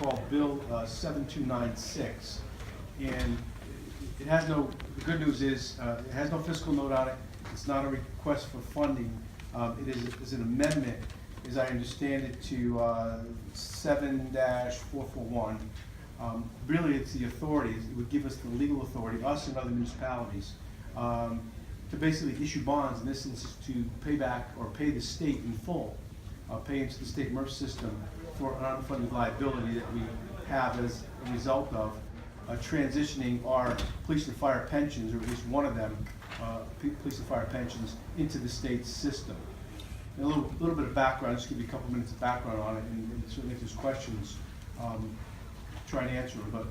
called Bill 7296, and it has no, the good news is, it has no fiscal note on it. It's not a request for funding. It is an amendment, as I understand it, to 7-441. Really, it's the authority. It would give us the legal authority, us and other municipalities, to basically issue bonds, in this instance, to pay back or pay the state in full, pay into the state MERS system for an unfunded liability that we have as a result of transitioning our police and fire pensions, or at least one of them, police and fire pensions, into the state system. And a little bit of background, just give you a couple minutes of background on it, and certainly if there's questions, try and answer them. But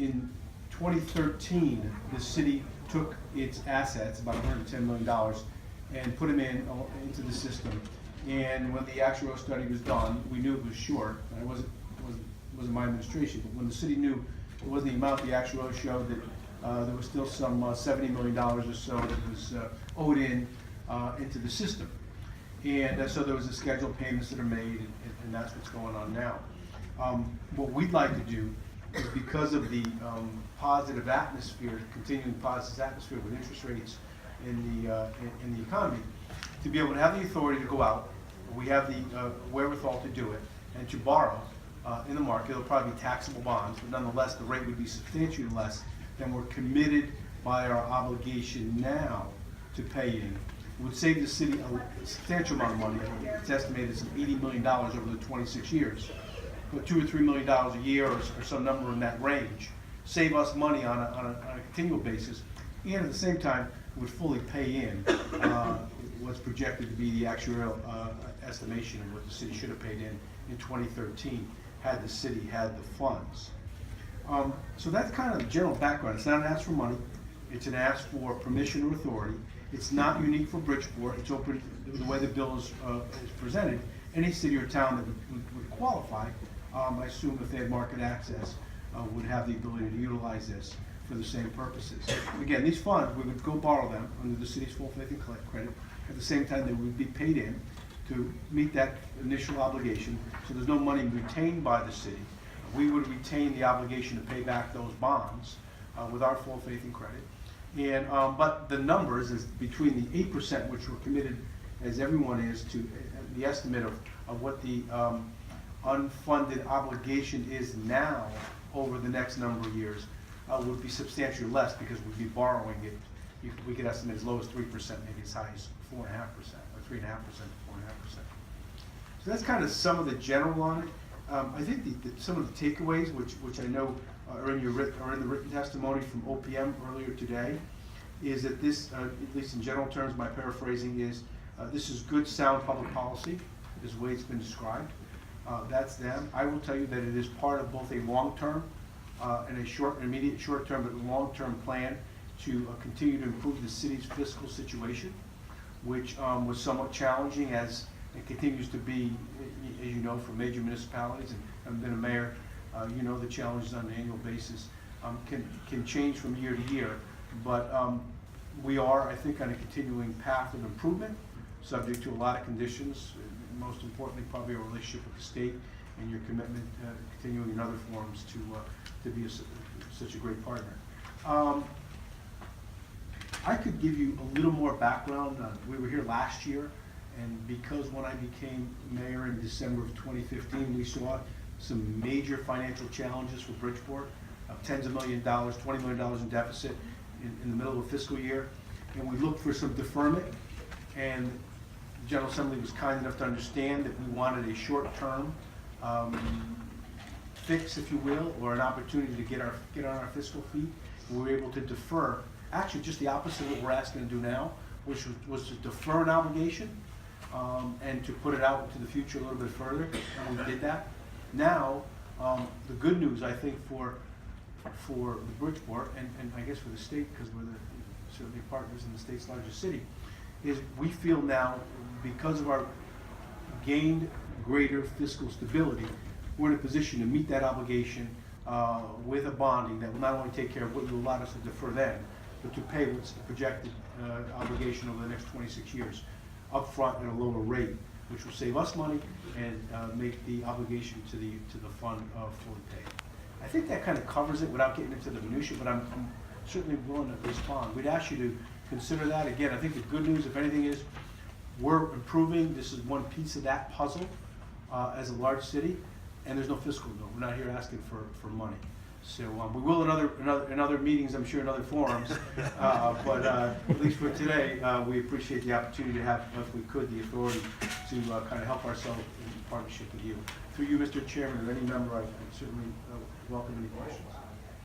in 2013, the city took its assets, about $110 million, and put them into the system. And when the actuarial study was done, we knew it was short. And it wasn't my administration, but when the city knew it wasn't the amount, the actuarial showed that there was still some $70 million or so that was owed into the system. And so there was a scheduled payments that are made, and that's what's going on now. What we'd like to do is, because of the positive atmosphere, continuing positive atmosphere with interest rates in the economy, to be able to have the authority to go out, we have the wherewithal to do it, and to borrow in the market. It'll probably be taxable bonds, but nonetheless, the rate would be substantially less than we're committed by our obligation now to pay in. It would save the city a substantial amount of money. It's estimated some $80 million over the 26 years. But $2 or $3 million a year, or some number in that range, save us money on a continual basis, and at the same time would fully pay in what's projected to be the actuarial estimation of what the city should have paid in 2013 had the city had the funds. So that's kind of the general background. It's not an ask for money. It's an ask for permission or authority. It's not unique for Bridgeport. It's open the way the bill is presented. Any city or town that would qualify, I assume if they had market access, would have the ability to utilize this for the same purposes. Again, these funds, we would go borrow them under the city's full faith and credit. At the same time, they would be paid in to meet that initial obligation. So there's no money retained by the city. We would retain the obligation to pay back those bonds with our full faith and credit. And but the numbers is between the 8%, which we're committed, as everyone is, to the estimate of what the unfunded obligation is now over the next number of years, would be substantially less, because we'd be borrowing it. We could estimate as low as 3%, maybe as high as 4.5%, or 3.5% to 4.5%. So that's kind of some of the general on it. I think some of the takeaways, which I know are in the written testimony from OPM earlier today, is that this, at least in general terms, my paraphrasing is, this is good, sound public policy, is the way it's been described. That's them. I will tell you that it is part of both a long-term and a immediate short-term, but long-term plan to continue to improve the city's fiscal situation, which was somewhat challenging, as it continues to be, as you know, for major municipalities, and I've been a mayor, you know, the challenges on an annual basis can change from year to year, but we are, I think, on a continuing path of improvement, subject to a lot of conditions, most importantly probably our relationship with the state and your commitment continuing in other forms to be such a great partner. I could give you a little more background. We were here last year, and because when I became mayor in December of 2015, we saw some major financial challenges for Bridgeport, tens of $millions, $20 million in deficit in the middle of a fiscal year, and we looked for some deferment, and the General Assembly was kind enough to understand that we wanted a short-term fix, if you will, or an opportunity to get on our fiscal feet. We were able to defer, actually just the opposite of what we're asking to do now, which was to defer an obligation and to put it out into the future a little bit further, and we did that. Now, the good news, I think, for the Bridgeport, and I guess for the state, because we're certainly partners in the state's largest city, is we feel now, because of our gained greater fiscal stability, we're in a position to meet that obligation with a bonding that will not only take care of what you allowed us to defer then, but to pay what's the projected obligation over the next 26 years, upfront at a lower rate. which will save us money and make the obligation to the fund fully paid. I think that kind of covers it without getting into the minutia, but I'm certainly willing to respond. We'd ask you to consider that. Again, I think the good news, if anything, is we're improving. This is one piece of that puzzle as a large city, and there's no fiscal bill. We're not here asking for money. So we will in other meetings, I'm sure, in other forums. But at least for today, we appreciate the opportunity to have, if we could, the authority to kind of help ourselves in partnership with you. Through you, Mr. Chairman, or any member, I certainly welcome any questions.